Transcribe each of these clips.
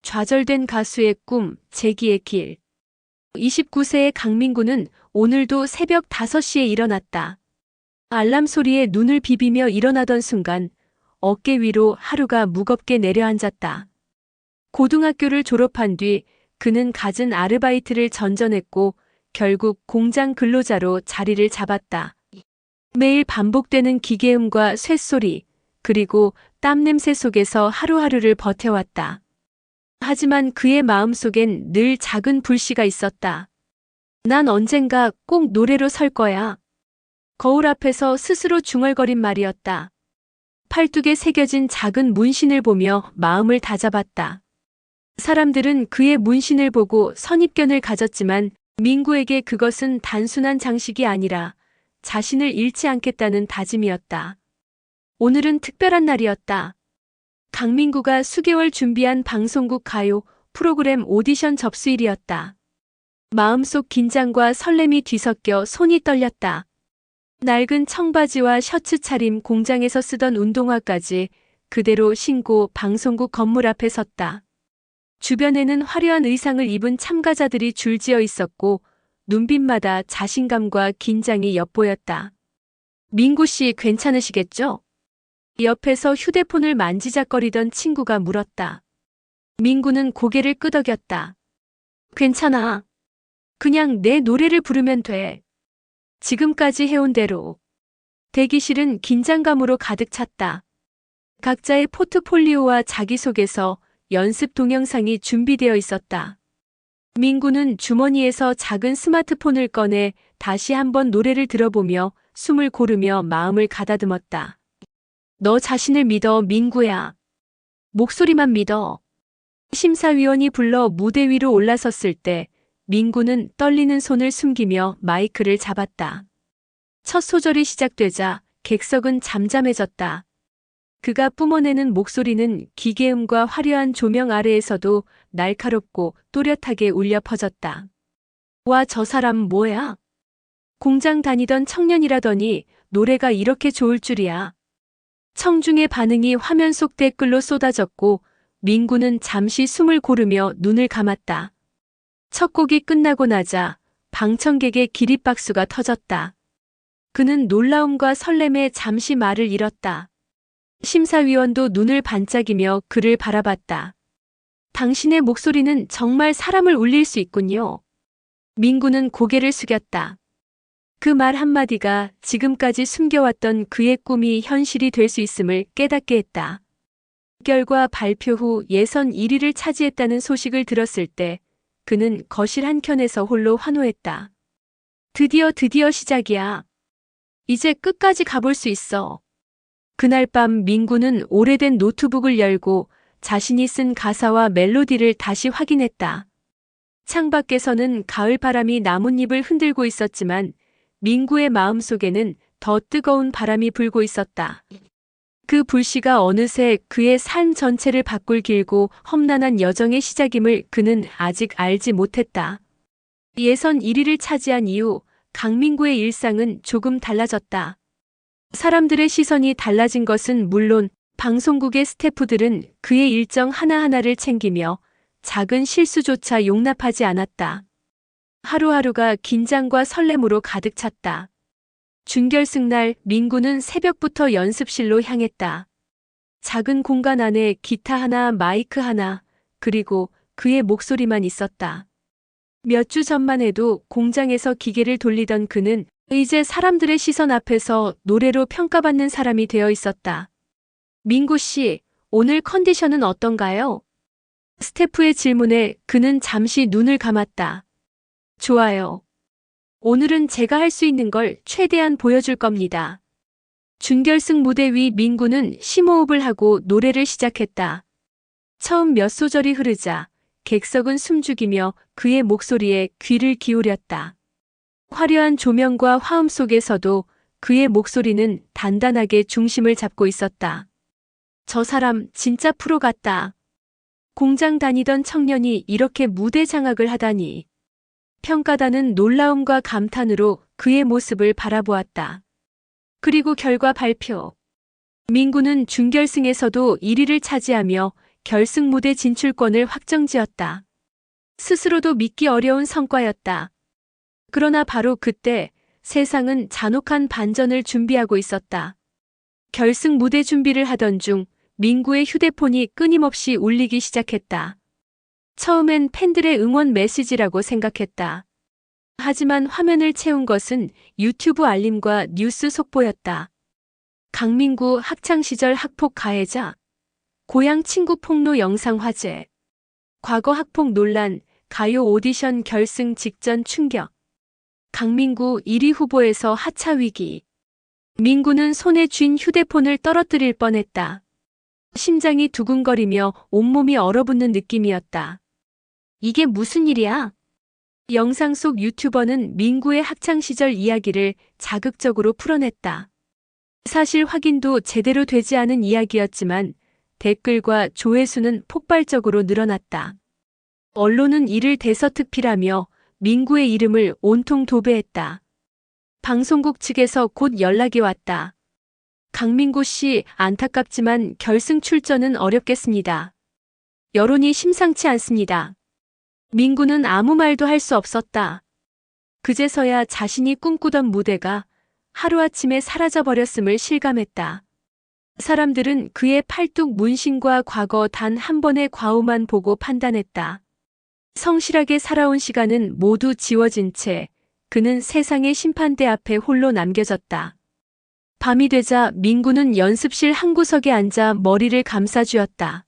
좌절된 가수의 꿈, 재기의 길. 29세의 강민구는 오늘도 새벽 5시에 일어났다. 알람 소리에 눈을 비비며 일어나던 순간 어깨 위로 하루가 무겁게 내려앉았다. 고등학교를 졸업한 뒤 그는 갖은 아르바이트를 전전했고 결국 공장 근로자로 자리를 잡았다. 매일 반복되는 기계음과 쇳소리, 그리고 땀 냄새 속에서 하루하루를 버텨왔다. 하지만 그의 마음속엔 늘 작은 불씨가 있었다. 난 언젠가 꼭 노래로 설 거야. 거울 앞에서 스스로 중얼거린 말이었다. 팔뚝에 새겨진 작은 문신을 보며 마음을 다잡았다. 사람들은 그의 문신을 보고 선입견을 가졌지만 민구에게 그것은 단순한 장식이 아니라 자신을 잃지 않겠다는 다짐이었다. 오늘은 특별한 날이었다. 강민구가 수개월 준비한 방송국 가요 프로그램 오디션 접수일이었다. 마음속 긴장과 설렘이 뒤섞여 손이 떨렸다. 낡은 청바지와 셔츠 차림, 공장에서 쓰던 운동화까지 그대로 신고 방송국 건물 앞에 섰다. 주변에는 화려한 의상을 입은 참가자들이 줄지어 있었고 눈빛마다 자신감과 긴장이 엿보였다. 민구 씨 괜찮으시겠죠? 옆에서 휴대폰을 만지작거리던 친구가 물었다. 민구는 고개를 끄덕였다. 괜찮아. 그냥 내 노래를 부르면 돼. 지금까지 해온 대로. 대기실은 긴장감으로 가득 찼다. 각자의 포트폴리오와 자기소개서, 연습 동영상이 준비되어 있었다. 민구는 주머니에서 작은 스마트폰을 꺼내 다시 한번 노래를 들어보며 숨을 고르며 마음을 가다듬었다. 너 자신을 믿어, 민구야. 목소리만 믿어. 심사위원이 불러 무대 위로 올라섰을 때 민구는 떨리는 손을 숨기며 마이크를 잡았다. 첫 소절이 시작되자 객석은 잠잠해졌다. 그가 뿜어내는 목소리는 기계음과 화려한 조명 아래에서도 날카롭고 또렷하게 울려 퍼졌다. 와, 저 사람 뭐야? 공장 다니던 청년이라더니 노래가 이렇게 좋을 줄이야. 청중의 반응이 화면 속 댓글로 쏟아졌고 민구는 잠시 숨을 고르며 눈을 감았다. 첫 곡이 끝나고 나자 방청객의 기립박수가 터졌다. 그는 놀라움과 설렘에 잠시 말을 잃었다. 심사위원도 눈을 반짝이며 그를 바라봤다. 당신의 목소리는 정말 사람을 울릴 수 있군요. 민구는 고개를 숙였다. 그 말 한마디가 지금까지 숨겨왔던 그의 꿈이 현실이 될 수 있음을 깨닫게 했다. 결과 발표 후 예선 1위를 차지했다는 소식을 들었을 때 그는 거실 한켠에서 홀로 환호했다. 드디어 시작이야. 이제 끝까지 가볼 수 있어. 그날 밤 민구는 오래된 노트북을 열고 자신이 쓴 가사와 멜로디를 다시 확인했다. 창밖에서는 가을 바람이 나뭇잎을 흔들고 있었지만 민구의 마음속에는 더 뜨거운 바람이 불고 있었다. 그 불씨가 어느새 그의 삶 전체를 바꿀 길고 험난한 여정의 시작임을 그는 아직 알지 못했다. 예선 1위를 차지한 이후 강민구의 일상은 조금 달라졌다. 사람들의 시선이 달라진 것은 물론 방송국의 스태프들은 그의 일정 하나하나를 챙기며 작은 실수조차 용납하지 않았다. 하루하루가 긴장과 설렘으로 가득 찼다. 준결승 날 민구는 새벽부터 연습실로 향했다. 작은 공간 안에 기타 하나, 마이크 하나, 그리고 그의 목소리만 있었다. 몇 주 전만 해도 공장에서 기계를 돌리던 그는 이제 사람들의 시선 앞에서 노래로 평가받는 사람이 되어 있었다. 민구 씨, 오늘 컨디션은 어떤가요? 스태프의 질문에 그는 잠시 눈을 감았다. 좋아요. 오늘은 제가 할 수 있는 걸 최대한 보여줄 겁니다. 준결승 무대 위 민구는 심호흡을 하고 노래를 시작했다. 처음 몇 소절이 흐르자 객석은 숨죽이며 그의 목소리에 귀를 기울였다. 화려한 조명과 화음 속에서도 그의 목소리는 단단하게 중심을 잡고 있었다. 저 사람 진짜 프로 같다. 공장 다니던 청년이 이렇게 무대 장악을 하다니. 평가단은 놀라움과 감탄으로 그의 모습을 바라보았다. 그리고 결과 발표. 민구는 준결승에서도 1위를 차지하며 결승 무대 진출권을 확정지었다. 스스로도 믿기 어려운 성과였다. 그러나 바로 그때 세상은 잔혹한 반전을 준비하고 있었다. 결승 무대 준비를 하던 중 민구의 휴대폰이 끊임없이 울리기 시작했다. 처음엔 팬들의 응원 메시지라고 생각했다. 하지만 화면을 채운 것은 유튜브 알림과 뉴스 속보였다. 강민구 학창시절 학폭 가해자, 고향 친구 폭로 영상 화제, 과거 학폭 논란, 가요 오디션 결승 직전 충격, 강민구 1위 후보에서 하차 위기. 민구는 손에 쥔 휴대폰을 떨어뜨릴 뻔했다. 심장이 두근거리며 온몸이 얼어붙는 느낌이었다. 이게 무슨 일이야? 영상 속 유튜버는 민구의 학창시절 이야기를 자극적으로 풀어냈다. 사실 확인도 제대로 되지 않은 이야기였지만 댓글과 조회수는 폭발적으로 늘어났다. 언론은 이를 대서특필하며 민구의 이름을 온통 도배했다. 방송국 측에서 곧 연락이 왔다. 강민구 씨, 안타깝지만 결승 출전은 어렵겠습니다. 여론이 심상치 않습니다. 민구는 아무 말도 할 수 없었다. 그제서야 자신이 꿈꾸던 무대가 하루아침에 사라져버렸음을 실감했다. 사람들은 그의 팔뚝 문신과 과거 단 한 번의 과오만 보고 판단했다. 성실하게 살아온 시간은 모두 지워진 채 그는 세상의 심판대 앞에 홀로 남겨졌다. 밤이 되자 민구는 연습실 한 구석에 앉아 머리를 감싸쥐었다.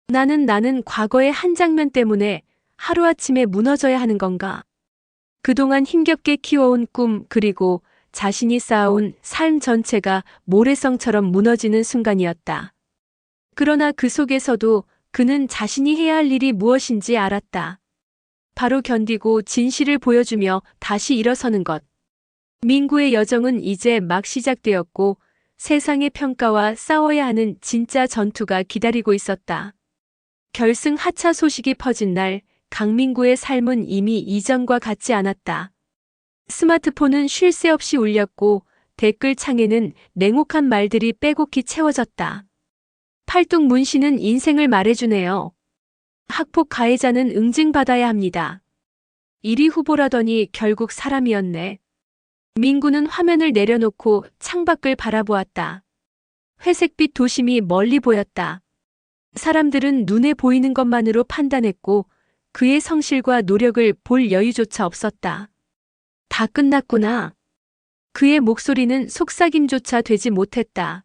나는 과거의 한 장면 때문에 하루아침에 무너져야 하는 건가? 그동안 힘겹게 키워온 꿈 그리고 자신이 쌓아온 삶 전체가 모래성처럼 무너지는 순간이었다. 그러나 그 속에서도 그는 자신이 해야 할 일이 무엇인지 알았다. 바로 견디고 진실을 보여주며 다시 일어서는 것. 민구의 여정은 이제 막 시작되었고 세상의 평가와 싸워야 하는 진짜 전투가 기다리고 있었다. 결승 하차 소식이 퍼진 날 강민구의 삶은 이미 이전과 같지 않았다. 스마트폰은 쉴 새 없이 울렸고 댓글창에는 냉혹한 말들이 빼곡히 채워졌다. 팔뚝 문신은 인생을 말해주네요. 학폭 가해자는 응징받아야 합니다. 1위 후보라더니 결국 사람이었네. 민구는 화면을 내려놓고 창밖을 바라보았다. 회색빛 도심이 멀리 보였다. 사람들은 눈에 보이는 것만으로 판단했고 그의 성실과 노력을 볼 여유조차 없었다. 다 끝났구나. 그의 목소리는 속삭임조차 되지 못했다.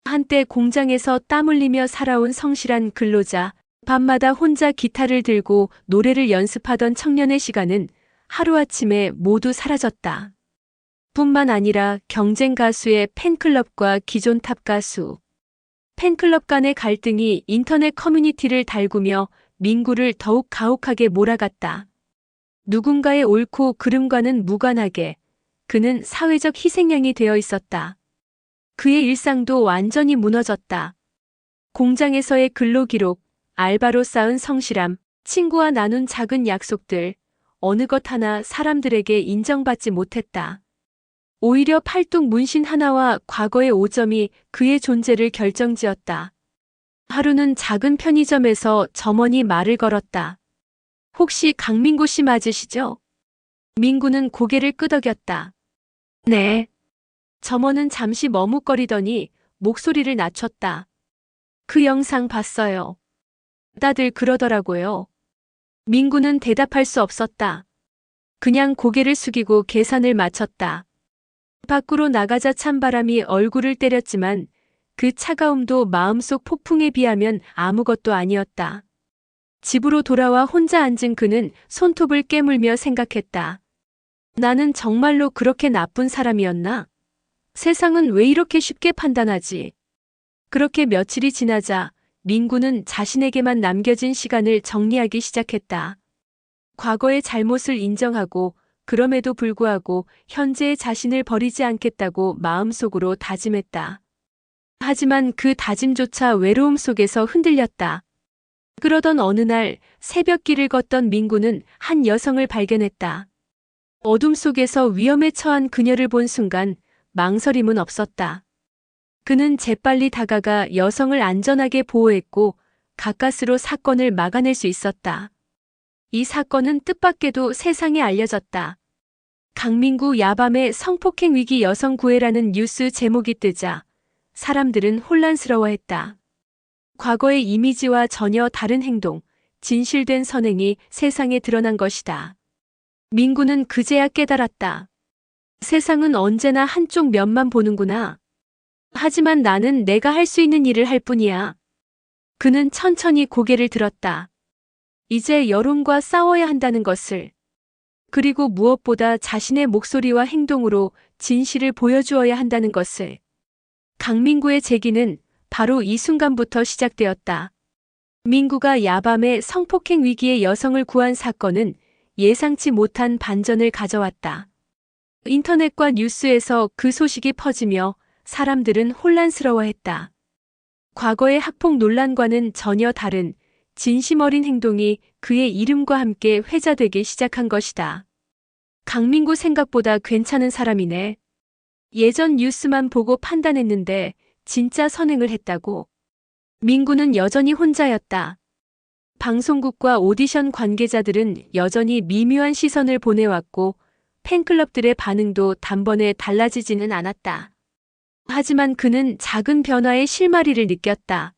한때 공장에서 땀 흘리며 살아온 성실한 근로자, 밤마다 혼자 기타를 들고 노래를 연습하던 청년의 시간은 하루아침에 모두 사라졌다. 뿐만 아니라 경쟁 가수의 팬클럽과 기존 탑 가수, 팬클럽 간의 갈등이 인터넷 커뮤니티를 달구며 민구를 더욱 가혹하게 몰아갔다. 누군가의 옳고 그름과는 무관하게 그는 사회적 희생양이 되어 있었다. 그의 일상도 완전히 무너졌다. 공장에서의 근로기록, 알바로 쌓은 성실함, 친구와 나눈 작은 약속들, 어느 것 하나 사람들에게 인정받지 못했다. 오히려 팔뚝 문신 하나와 과거의 오점이 그의 존재를 결정지었다. 하루는 작은 편의점에서 점원이 말을 걸었다. 혹시 강민구 씨 맞으시죠? 민구는 고개를 끄덕였다. 네. 점원은 잠시 머뭇거리더니 목소리를 낮췄다. 그 영상 봤어요. 다들 그러더라고요. 민구는 대답할 수 없었다. 그냥 고개를 숙이고 계산을 마쳤다. 밖으로 나가자 찬바람이 얼굴을 때렸지만 그 차가움도 마음속 폭풍에 비하면 아무것도 아니었다. 집으로 돌아와 혼자 앉은 그는 손톱을 깨물며 생각했다. 나는 정말로 그렇게 나쁜 사람이었나? 세상은 왜 이렇게 쉽게 판단하지? 그렇게 며칠이 지나자 민구는 자신에게만 남겨진 시간을 정리하기 시작했다. 과거의 잘못을 인정하고 그럼에도 불구하고 현재의 자신을 버리지 않겠다고 마음속으로 다짐했다. 하지만 그 다짐조차 외로움 속에서 흔들렸다. 그러던 어느 날 새벽길을 걷던 민구는 한 여성을 발견했다. 어둠 속에서 위험에 처한 그녀를 본 순간 망설임은 없었다. 그는 재빨리 다가가 여성을 안전하게 보호했고 가까스로 사건을 막아낼 수 있었다. 이 사건은 뜻밖에도 세상에 알려졌다. 강민구 야밤의 성폭행 위기 여성 구해라는 뉴스 제목이 뜨자 사람들은 혼란스러워했다. 과거의 이미지와 전혀 다른 행동, 진실된 선행이 세상에 드러난 것이다. 민구는 그제야 깨달았다. 세상은 언제나 한쪽 면만 보는구나. 하지만 나는 내가 할 수 있는 일을 할 뿐이야. 그는 천천히 고개를 들었다. 이제 여론과 싸워야 한다는 것을. 그리고 무엇보다 자신의 목소리와 행동으로 진실을 보여주어야 한다는 것을. 강민구의 재기는 바로 이 순간부터 시작되었다. 민구가 야밤에 성폭행 위기의 여성을 구한 사건은 예상치 못한 반전을 가져왔다. 인터넷과 뉴스에서 그 소식이 퍼지며 사람들은 혼란스러워했다. 과거의 학폭 논란과는 전혀 다른 진심 어린 행동이 그의 이름과 함께 회자되기 시작한 것이다. 강민구 생각보다 괜찮은 사람이네. 예전 뉴스만 보고 판단했는데 진짜 선행을 했다고. 민구는 여전히 혼자였다. 방송국과 오디션 관계자들은 여전히 미묘한 시선을 보내왔고 팬클럽들의 반응도 단번에 달라지지는 않았다. 하지만 그는 작은 변화의 실마리를 느꼈다.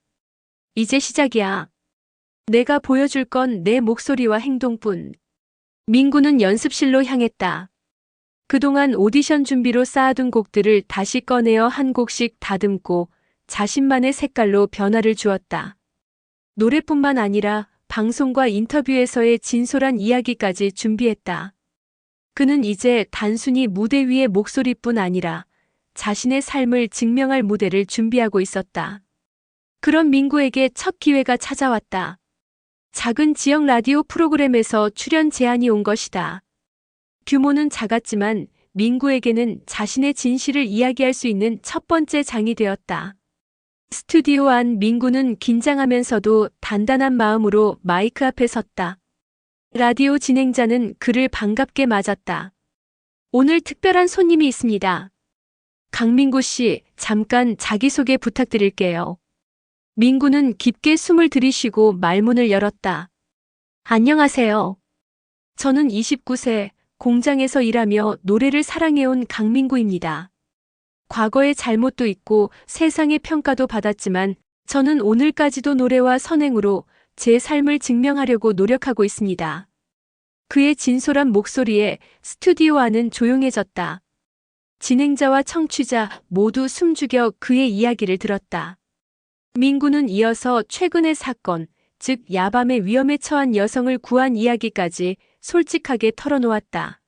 이제 시작이야. 내가 보여줄 건 내 목소리와 행동뿐. 민구는 연습실로 향했다. 그동안 오디션 준비로 쌓아둔 곡들을 다시 꺼내어 한 곡씩 다듬고 자신만의 색깔로 변화를 주었다. 노래뿐만 아니라 방송과 인터뷰에서의 진솔한 이야기까지 준비했다. 그는 이제 단순히 무대 위의 목소리뿐 아니라 자신의 삶을 증명할 무대를 준비하고 있었다. 그런 민구에게 첫 기회가 찾아왔다. 작은 지역 라디오 프로그램에서 출연 제안이 온 것이다. 규모는 작았지만 민구에게는 자신의 진실을 이야기할 수 있는 첫 번째 장이 되었다. 스튜디오 안 민구는 긴장하면서도 단단한 마음으로 마이크 앞에 섰다. 라디오 진행자는 그를 반갑게 맞았다. 오늘 특별한 손님이 있습니다. 강민구 씨, 잠깐 자기소개 부탁드릴게요. 민구는 깊게 숨을 들이쉬고 말문을 열었다. 안녕하세요. 저는 29세, 공장에서 일하며 노래를 사랑해온 강민구입니다. 과거의 잘못도 있고 세상의 평가도 받았지만 저는 오늘까지도 노래와 선행으로 제 삶을 증명하려고 노력하고 있습니다. 그의 진솔한 목소리에 스튜디오 안은 조용해졌다. 진행자와 청취자 모두 숨죽여 그의 이야기를 들었다. 민구는 이어서 최근의 사건, 즉 야밤의 위험에 처한 여성을 구한 이야기까지 솔직하게 털어놓았다.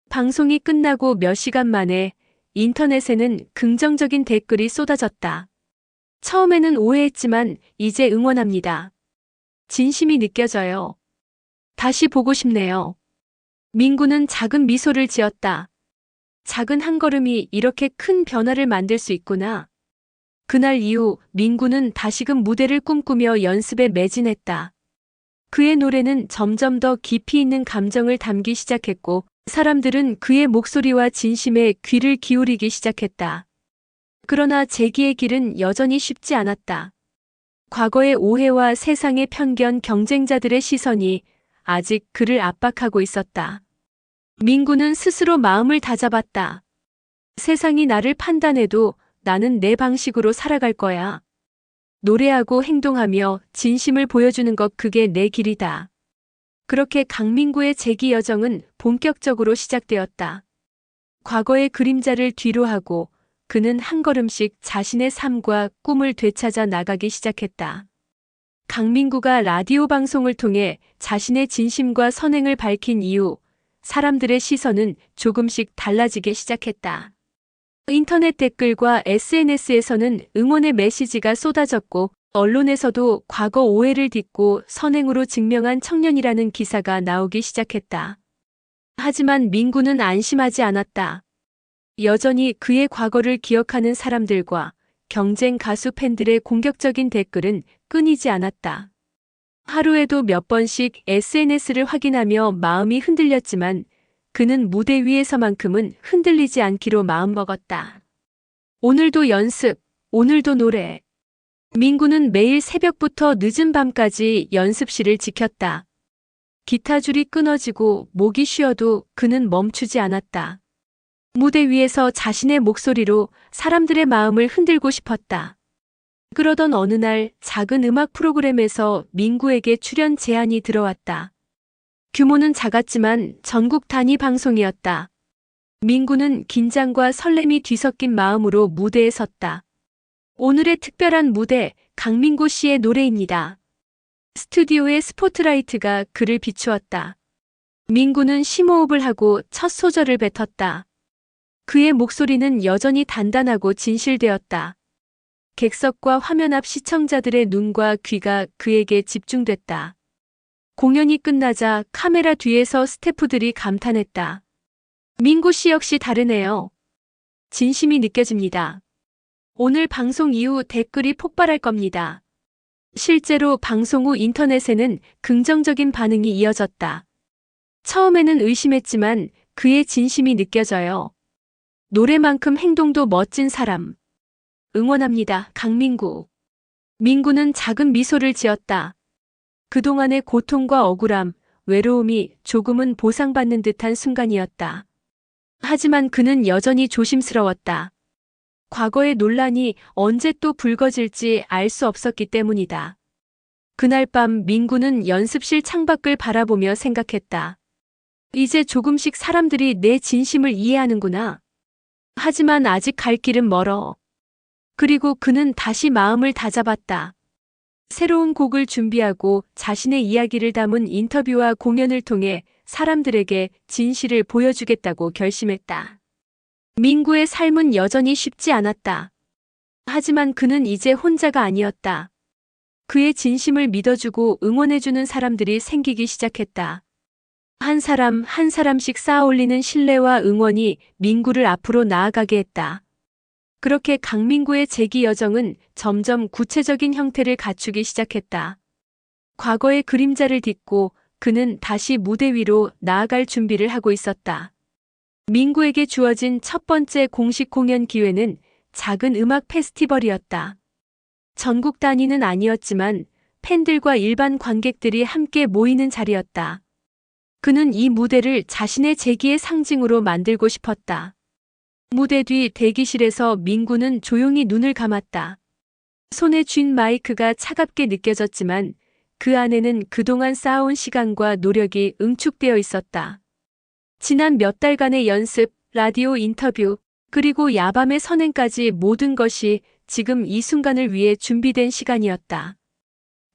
방송이 끝나고 몇 시간 만에 인터넷에는 긍정적인 댓글이 쏟아졌다. 처음에는 오해했지만 이제 응원합니다. 진심이 느껴져요. 다시 보고 싶네요. 민구는 작은 미소를 지었다. 작은 한 걸음이 이렇게 큰 변화를 만들 수 있구나. 그날 이후 민구는 다시금 무대를 꿈꾸며 연습에 매진했다. 그의 노래는 점점 더 깊이 있는 감정을 담기 시작했고 사람들은 그의 목소리와 진심에 귀를 기울이기 시작했다. 그러나 재기의 길은 여전히 쉽지 않았다. 과거의 오해와 세상의 편견, 경쟁자들의 시선이 아직 그를 압박하고 있었다. 민구는 스스로 마음을 다잡았다. 세상이 나를 판단해도 나는 내 방식으로 살아갈 거야. 노래하고 행동하며 진심을 보여주는 것, 그게 내 길이다. 그렇게 강민구의 재기 여정은 본격적으로 시작되었다. 과거의 그림자를 뒤로하고 그는 한 걸음씩 자신의 삶과 꿈을 되찾아 나가기 시작했다. 강민구가 라디오 방송을 통해 자신의 진심과 선행을 밝힌 이후 사람들의 시선은 조금씩 달라지기 시작했다. 인터넷 댓글과 SNS에서는 응원의 메시지가 쏟아졌고 언론에서도 과거 오해를 딛고 선행으로 증명한 청년이라는 기사가 나오기 시작했다. 하지만 민구는 안심하지 않았다. 여전히 그의 과거를 기억하는 사람들과 경쟁 가수 팬들의 공격적인 댓글은 끊이지 않았다. 하루에도 몇 번씩 SNS를 확인하며 마음이 흔들렸지만 그는 무대 위에서만큼은 흔들리지 않기로 마음먹었다. 오늘도 연습, 오늘도 노래. 민구는 매일 새벽부터 늦은 밤까지 연습실을 지켰다. 기타 줄이 끊어지고 목이 쉬어도 그는 멈추지 않았다. 무대 위에서 자신의 목소리로 사람들의 마음을 흔들고 싶었다. 그러던 어느 날 작은 음악 프로그램에서 민구에게 출연 제안이 들어왔다. 규모는 작았지만 전국 단위 방송이었다. 민구는 긴장과 설렘이 뒤섞인 마음으로 무대에 섰다. 오늘의 특별한 무대, 강민구 씨의 노래입니다. 스튜디오의 스포트라이트가 그를 비추었다. 민구는 심호흡을 하고 첫 소절을 뱉었다. 그의 목소리는 여전히 단단하고 진실되었다. 객석과 화면 앞 시청자들의 눈과 귀가 그에게 집중됐다. 공연이 끝나자 카메라 뒤에서 스태프들이 감탄했다. 민구 씨 역시 다르네요. 진심이 느껴집니다. 오늘 방송 이후 댓글이 폭발할 겁니다. 실제로 방송 후 인터넷에는 긍정적인 반응이 이어졌다. 처음에는 의심했지만 그의 진심이 느껴져요. 노래만큼 행동도 멋진 사람. 응원합니다, 강민구. 민구는 작은 미소를 지었다. 그동안의 고통과 억울함, 외로움이 조금은 보상받는 듯한 순간이었다. 하지만 그는 여전히 조심스러웠다. 과거의 논란이 언제 또 불거질지 알 수 없었기 때문이다. 그날 밤 민구는 연습실 창밖을 바라보며 생각했다. 이제 조금씩 사람들이 내 진심을 이해하는구나. 하지만 아직 갈 길은 멀어. 그리고 그는 다시 마음을 다잡았다. 새로운 곡을 준비하고 자신의 이야기를 담은 인터뷰와 공연을 통해 사람들에게 진실을 보여주겠다고 결심했다. 민구의 삶은 여전히 쉽지 않았다. 하지만 그는 이제 혼자가 아니었다. 그의 진심을 믿어주고 응원해주는 사람들이 생기기 시작했다. 한 사람 한 사람씩 쌓아올리는 신뢰와 응원이 민구를 앞으로 나아가게 했다. 그렇게 강민구의 재기 여정은 점점 구체적인 형태를 갖추기 시작했다. 과거의 그림자를 딛고 그는 다시 무대 위로 나아갈 준비를 하고 있었다. 민구에게 주어진 첫 번째 공식 공연 기회는 작은 음악 페스티벌이었다. 전국 단위는 아니었지만 팬들과 일반 관객들이 함께 모이는 자리였다. 그는 이 무대를 자신의 재기의 상징으로 만들고 싶었다. 무대 뒤 대기실에서 민구는 조용히 눈을 감았다. 손에 쥔 마이크가 차갑게 느껴졌지만 그 안에는 그동안 쌓아온 시간과 노력이 응축되어 있었다. 지난 몇 달간의 연습, 라디오 인터뷰, 그리고 야밤의 선행까지 모든 것이 지금 이 순간을 위해 준비된 시간이었다.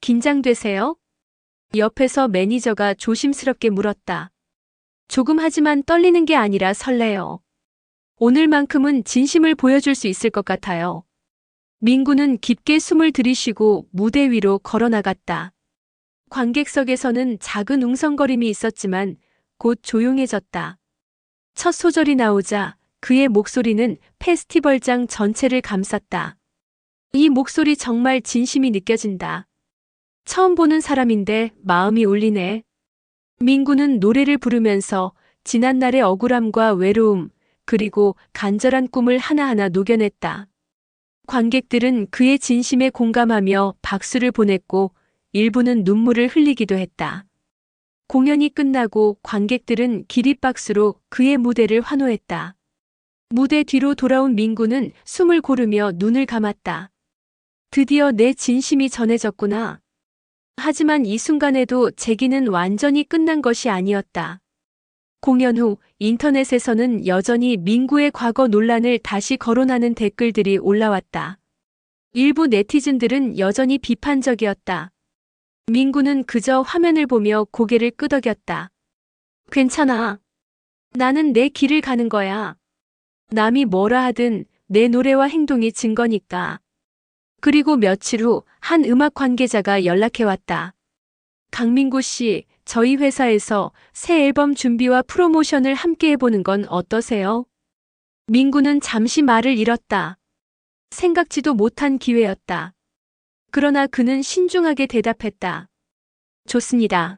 긴장되세요? 옆에서 매니저가 조심스럽게 물었다. 조금 하지만 떨리는 게 아니라 설레요. 오늘만큼은 진심을 보여줄 수 있을 것 같아요. 민구는 깊게 숨을 들이쉬고 무대 위로 걸어나갔다. 관객석에서는 작은 웅성거림이 있었지만 곧 조용해졌다. 첫 소절이 나오자 그의 목소리는 페스티벌장 전체를 감쌌다. 이 목소리 정말 진심이 느껴진다. 처음 보는 사람인데 마음이 울리네. 민구는 노래를 부르면서 지난날의 억울함과 외로움, 그리고 간절한 꿈을 하나하나 녹여냈다. 관객들은 그의 진심에 공감하며 박수를 보냈고 일부는 눈물을 흘리기도 했다. 공연이 끝나고 관객들은 기립박수로 그의 무대를 환호했다. 무대 뒤로 돌아온 민구는 숨을 고르며 눈을 감았다. 드디어 내 진심이 전해졌구나. 하지만 이 순간에도 재기는 완전히 끝난 것이 아니었다. 공연 후 인터넷에서는 여전히 민구의 과거 논란을 다시 거론하는 댓글들이 올라왔다. 일부 네티즌들은 여전히 비판적이었다. 민구는 그저 화면을 보며 고개를 끄덕였다. 괜찮아. 나는 내 길을 가는 거야. 남이 뭐라 하든 내 노래와 행동이 증거니까. 그리고 며칠 후 한 음악 관계자가 연락해왔다. 강민구 씨, 저희 회사에서 새 앨범 준비와 프로모션을 함께 해보는 건 어떠세요? 민구는 잠시 말을 잃었다. 생각지도 못한 기회였다. 그러나 그는 신중하게 대답했다. 좋습니다.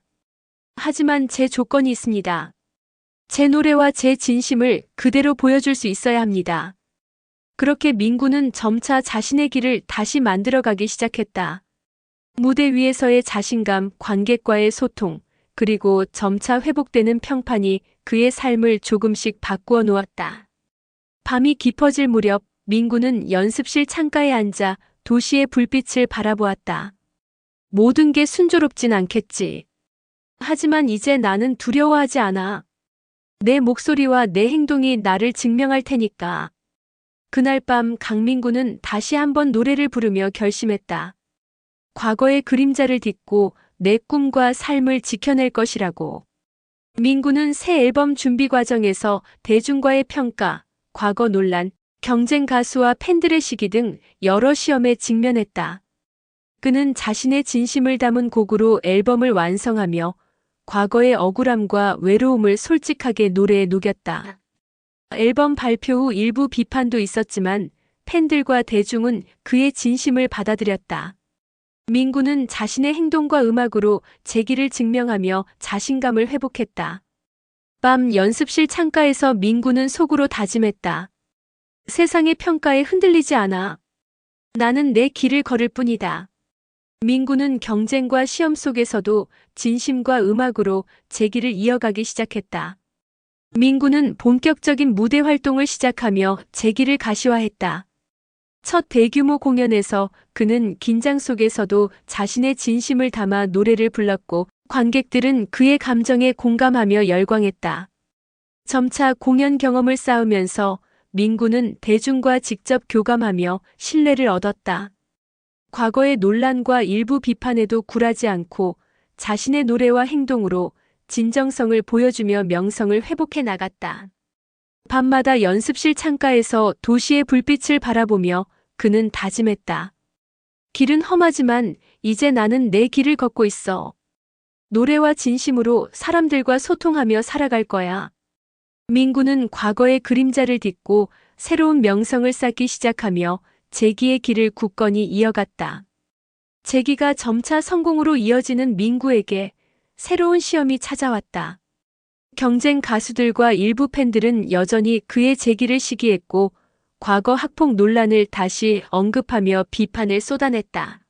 하지만 제 조건이 있습니다. 제 노래와 제 진심을 그대로 보여줄 수 있어야 합니다. 그렇게 민구는 점차 자신의 길을 다시 만들어가기 시작했다. 무대 위에서의 자신감, 관객과의 소통, 그리고 점차 회복되는 평판이 그의 삶을 조금씩 바꾸어 놓았다. 밤이 깊어질 무렵 민구는 연습실 창가에 앉아 도시의 불빛을 바라보았다. 모든 게 순조롭진 않겠지. 하지만 이제 나는 두려워하지 않아. 내 목소리와 내 행동이 나를 증명할 테니까. 그날 밤 강민구는 다시 한번 노래를 부르며 결심했다. 과거의 그림자를 딛고 내 꿈과 삶을 지켜낼 것이라고. 민구는 새 앨범 준비 과정에서 대중과의 평가, 과거 논란, 경쟁 가수와 팬들의 시기 등 여러 시험에 직면했다. 그는 자신의 진심을 담은 곡으로 앨범을 완성하며 과거의 억울함과 외로움을 솔직하게 노래에 녹였다. 앨범 발표 후 일부 비판도 있었지만 팬들과 대중은 그의 진심을 받아들였다. 민구는 자신의 행동과 음악으로 재기를 증명하며 자신감을 회복했다. 밤 연습실 창가에서 민구는 속으로 다짐했다. 세상의 평가에 흔들리지 않아. 나는 내 길을 걸을 뿐이다. 민구는 경쟁과 시험 속에서도 진심과 음악으로 재기를 이어가기 시작했다. 민구는 본격적인 무대 활동을 시작하며 재기를 가시화했다. 첫 대규모 공연에서 그는 긴장 속에서도 자신의 진심을 담아 노래를 불렀고 관객들은 그의 감정에 공감하며 열광했다. 점차 공연 경험을 쌓으면서 민구는 대중과 직접 교감하며 신뢰를 얻었다. 과거의 논란과 일부 비판에도 굴하지 않고 자신의 노래와 행동으로 진정성을 보여주며 명성을 회복해 나갔다. 밤마다 연습실 창가에서 도시의 불빛을 바라보며 그는 다짐했다. 길은 험하지만 이제 나는 내 길을 걷고 있어. 노래와 진심으로 사람들과 소통하며 살아갈 거야. 민구는 과거의 그림자를 딛고 새로운 명성을 쌓기 시작하며 재기의 길을 굳건히 이어갔다. 재기가 점차 성공으로 이어지는 민구에게 새로운 시험이 찾아왔다. 경쟁 가수들과 일부 팬들은 여전히 그의 재기를 시기했고 과거 학폭 논란을 다시 언급하며 비판을 쏟아냈다.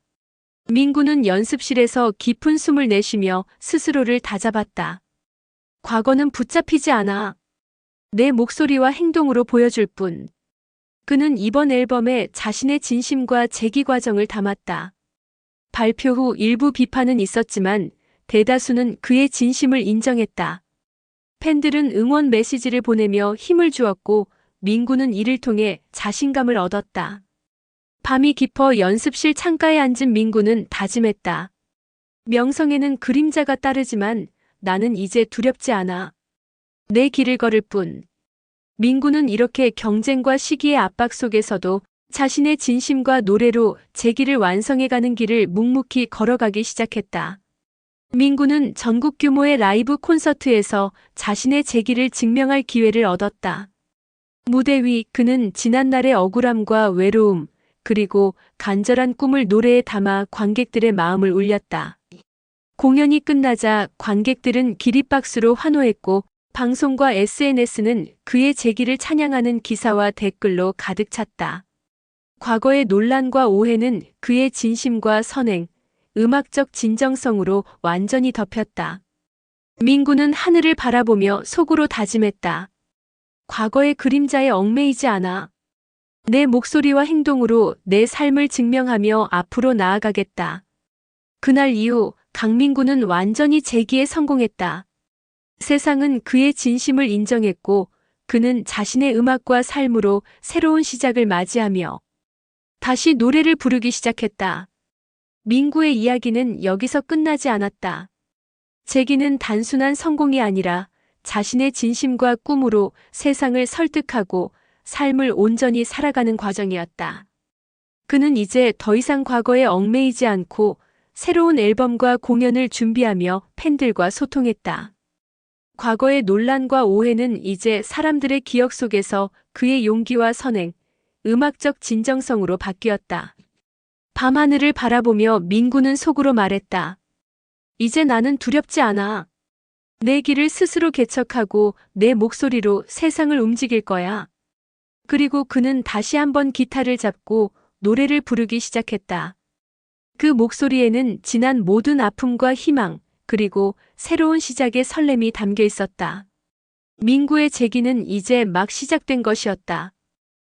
민구는 연습실에서 깊은 숨을 내쉬며 스스로를 다잡았다. 과거는 붙잡히지 않아. 내 목소리와 행동으로 보여줄 뿐. 그는 이번 앨범에 자신의 진심과 재기 과정을 담았다. 발표 후 일부 비판은 있었지만 대다수는 그의 진심을 인정했다. 팬들은 응원 메시지를 보내며 힘을 주었고 민구는 이를 통해 자신감을 얻었다. 밤이 깊어 연습실 창가에 앉은 민구는 다짐했다. 명성에는 그림자가 따르지만 나는 이제 두렵지 않아. 내 길을 걸을 뿐. 민구는 이렇게 경쟁과 시기의 압박 속에서도 자신의 진심과 노래로 재기를 완성해가는 길을 묵묵히 걸어가기 시작했다. 민구는 전국 규모의 라이브 콘서트에서 자신의 재기를 증명할 기회를 얻었다. 무대 위 그는 지난날의 억울함과 외로움, 그리고 간절한 꿈을 노래에 담아 관객들의 마음을 울렸다. 공연이 끝나자 관객들은 기립박수로 환호했고 방송과 SNS는 그의 재기를 찬양하는 기사와 댓글로 가득 찼다. 과거의 논란과 오해는 그의 진심과 선행, 음악적 진정성으로 완전히 덮였다. 민구는 하늘을 바라보며 속으로 다짐했다. 과거의 그림자에 얽매이지 않아. 내 목소리와 행동으로 내 삶을 증명하며 앞으로 나아가겠다. 그날 이후 강민구는 완전히 재기에 성공했다. 세상은 그의 진심을 인정했고 그는 자신의 음악과 삶으로 새로운 시작을 맞이하며 다시 노래를 부르기 시작했다. 민구의 이야기는 여기서 끝나지 않았다. 재기는 단순한 성공이 아니라 자신의 진심과 꿈으로 세상을 설득하고 삶을 온전히 살아가는 과정이었다. 그는 이제 더 이상 과거에 얽매이지 않고 새로운 앨범과 공연을 준비하며 팬들과 소통했다. 과거의 논란과 오해는 이제 사람들의 기억 속에서 그의 용기와 선행, 음악적 진정성으로 바뀌었다. 밤하늘을 바라보며 민구는 속으로 말했다. 이제 나는 두렵지 않아. 내 길을 스스로 개척하고 내 목소리로 세상을 움직일 거야. 그리고 그는 다시 한번 기타를 잡고 노래를 부르기 시작했다. 그 목소리에는 지난 모든 아픔과 희망, 그리고 새로운 시작의 설렘이 담겨 있었다. 민구의 재기는 이제 막 시작된 것이었다.